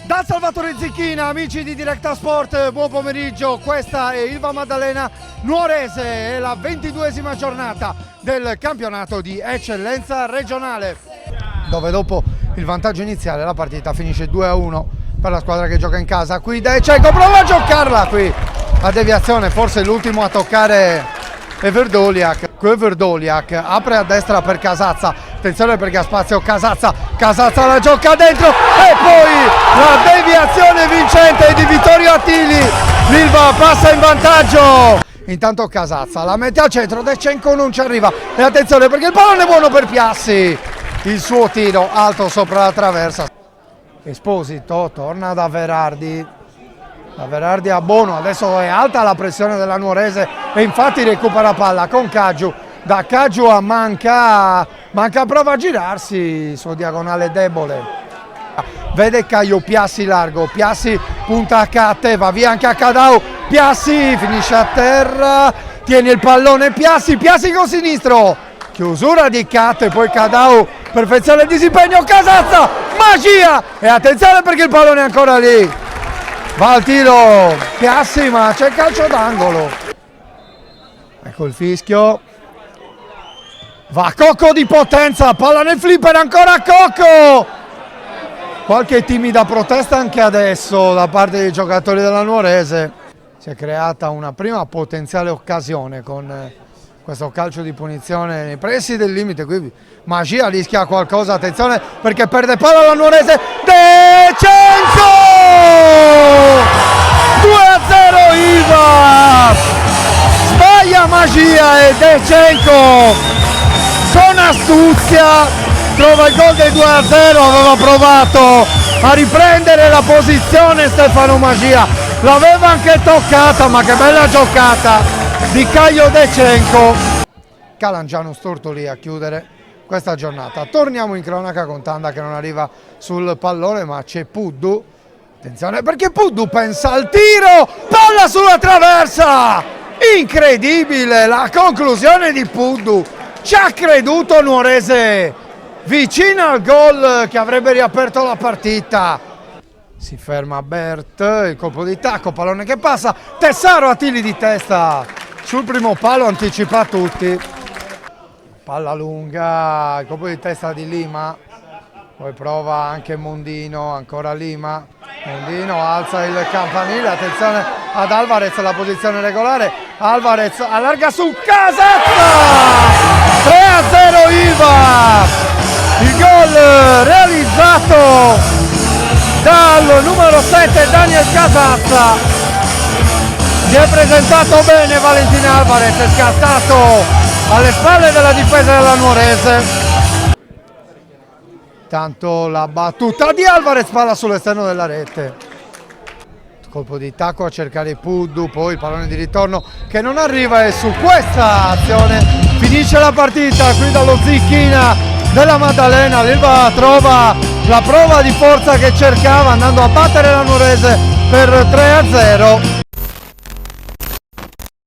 Da Salvatore Zicchina, amici di Directa Sport, buon pomeriggio, questa è Ilva Maddalena Nuorese, è la 22esima giornata del campionato di eccellenza regionale, dove dopo il vantaggio iniziale la partita finisce 2-1 per la squadra che gioca in casa. Qui De Cecco prova a giocarla, qui la deviazione, forse l'ultimo a toccare è Verdoliak. Qui Verdoliak apre a destra per Casazza, attenzione perché ha spazio Casazza la gioca dentro e poi la deviazione vincente di Vittorio Attili. L'Ilva passa in vantaggio. Intanto Casazza la mette al centro, De Cecco non ci arriva e attenzione perché il pallone è buono per Piassi, il suo tiro alto sopra la traversa. Esposito torna da Verardi, a Bono, adesso è alta la pressione della Nuorese e infatti recupera palla con Caggiu, da Caggiu a Manca prova a girarsi, suo diagonale debole, vede Caio Piassi largo, Piassi punta a Catte, va via anche a Cadau, Piassi finisce a terra, tiene il pallone Piassi con sinistro, chiusura di Catte, poi Cadau, perfezione il disimpegno, Casazza, magia e attenzione perché il pallone è ancora lì. Va al tiro Piassi, ma c'è calcio d'angolo. Ecco il fischio. Va Cocco di potenza, palla nel flipper, ancora Cocco. Qualche timida protesta anche adesso da parte dei giocatori della Nuorese. Si è creata una prima potenziale occasione con questo calcio di punizione nei pressi del limite. Qui Magia rischia qualcosa, attenzione perché perde palla la Nuorese. De Cecco! 2-0 Ilva! Sbaglia Magia e De Cecco con astuzia trova il gol del 2-0, aveva provato a riprendere la posizione Stefano Magia, l'aveva anche toccata, ma che bella giocata di Caio De Cecco. Calangiano storto lì a chiudere questa giornata. Torniamo in cronaca con Tanda che non arriva sul pallone, ma c'è Puddu. Attenzione perché Puddu pensa al tiro, palla sulla traversa, incredibile la conclusione di Puddu, ci ha creduto Nuorese, vicino al gol che avrebbe riaperto la partita. Si ferma Bert, il colpo di tacco, pallone che passa, Tessaro Attili di testa, sul primo palo anticipa tutti, palla lunga, il colpo di testa di Lima, poi prova anche Mondino, ancora Lima, Mondino alza il campanile, attenzione ad Alvarez, la posizione regolare, Alvarez allarga su Casazza, 3-0 Ilva, il gol realizzato dal numero 7 Daniel Casazza, si è presentato bene Valentin Alvarez, è scattato alle spalle della difesa della Nuorese. Tanto la battuta di Alvarez, palla sull'esterno della rete, colpo di tacco a cercare Puddu, poi il pallone di ritorno che non arriva e su questa azione finisce la partita qui dallo Zicchina della Maddalena. L'Ilva trova la prova di forza che cercava andando a battere la Nuorese per 3-0.